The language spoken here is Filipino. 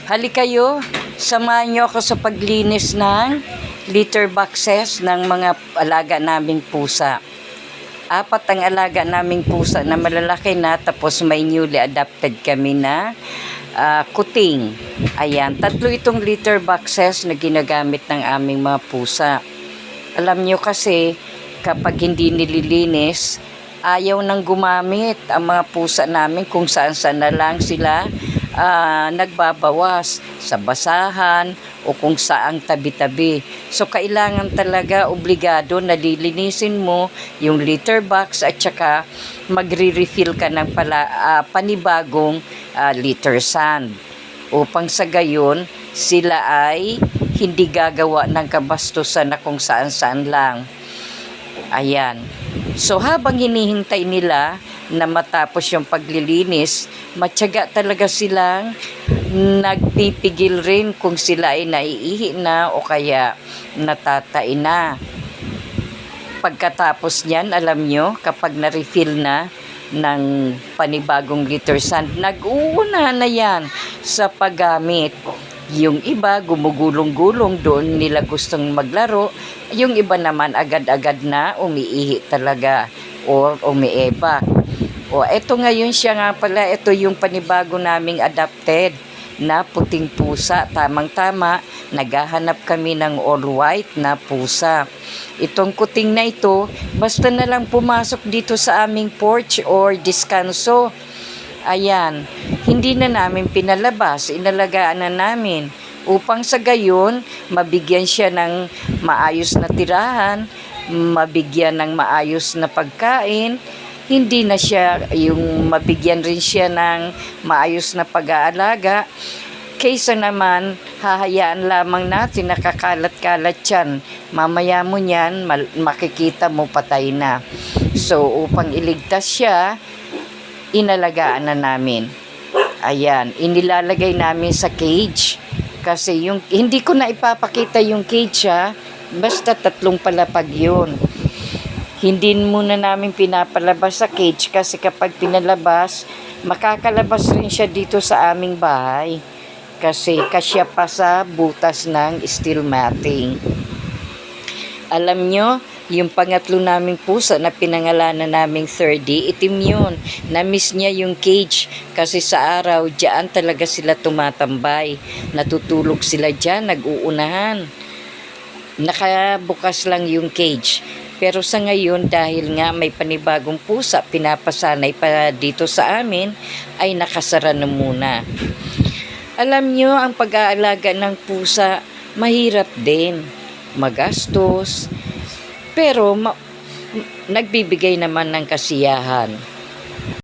Halika kayo, samahan niyo ako sa paglinis ng litter boxes ng mga alaga naming pusa. 4 ang alaga naming pusa na malalaki na, tapos may newly adopted kami na kuting. Ayan, 3 itong litter boxes na ginagamit ng aming mga pusa. Alam nyo kasi, kapag hindi nililinis, ayaw nang gumamit ang mga pusa namin, kung saan-saan na lang sila nagbabawas sa basahan o kung saang tabi-tabi. So kailangan talaga obligado na lilinisin mo yung litter box at saka magre-refill ka ng panibagong litter sand upang sa gayon sila ay hindi gagawa ng kabastusan na kung saan-saan lang. Ayan. So habang hinihintay nila na matapos yung paglilinis, matyaga talaga silang nagpipigil rin kung sila ay naiihi na o kaya natatai na. Pagkatapos niyan, alam nyo, kapag na-refill na ng panibagong litter sand, nag-uuna na yan sa paggamit. Yung iba gumugulong-gulong, doon nila gustong maglaro. Yung iba naman agad-agad na umiihi talaga or umiebak. O eto ngayon siya nga pala, ito yung panibago naming adopted na puting pusa. Tamang-tama, naghahanap kami ng all white na pusa. Itong kuting na ito, basta na lang pumasok dito sa aming porch or diskanso. Ayan, hindi na namin pinalabas, inalagaan na namin upang sa gayon mabigyan siya ng maayos na tirahan, mabigyan ng maayos na pagkain, hindi na siya yung mabigyan rin siya ng maayos na pag-aalaga, kaysa naman hahayaan lamang natin nakakalat-kalat yan. Mamaya mo niyan, makikita mo patay na. So upang iligtas siya, inalagaan na namin. Ayan, inilalagay namin sa cage. Kasi yung, hindi ko na ipapakita yung cage basta 3 palapag yun. Hindi muna namin pinapalabas sa cage kasi kapag pinalabas, makakalabas rin siya dito sa aming bahay. Kasi kasya pa sa butas ng steel matting. Alam nyo, yung pangatlo naming pusa na pinangalanan naming 30, itim yun. Na-miss niya yung cage kasi sa araw, diyan talaga sila tumatambay. Natutulog sila diyan, nag-uunahan. Nakabukas lang yung cage. Pero sa ngayon, dahil nga may panibagong pusa, pinapasanay pa dito sa amin, ay nakasara na muna. Alam nyo, ang pag-aalaga ng pusa, mahirap din. Magastos. Pero nagbibigay naman ng kasiyahan.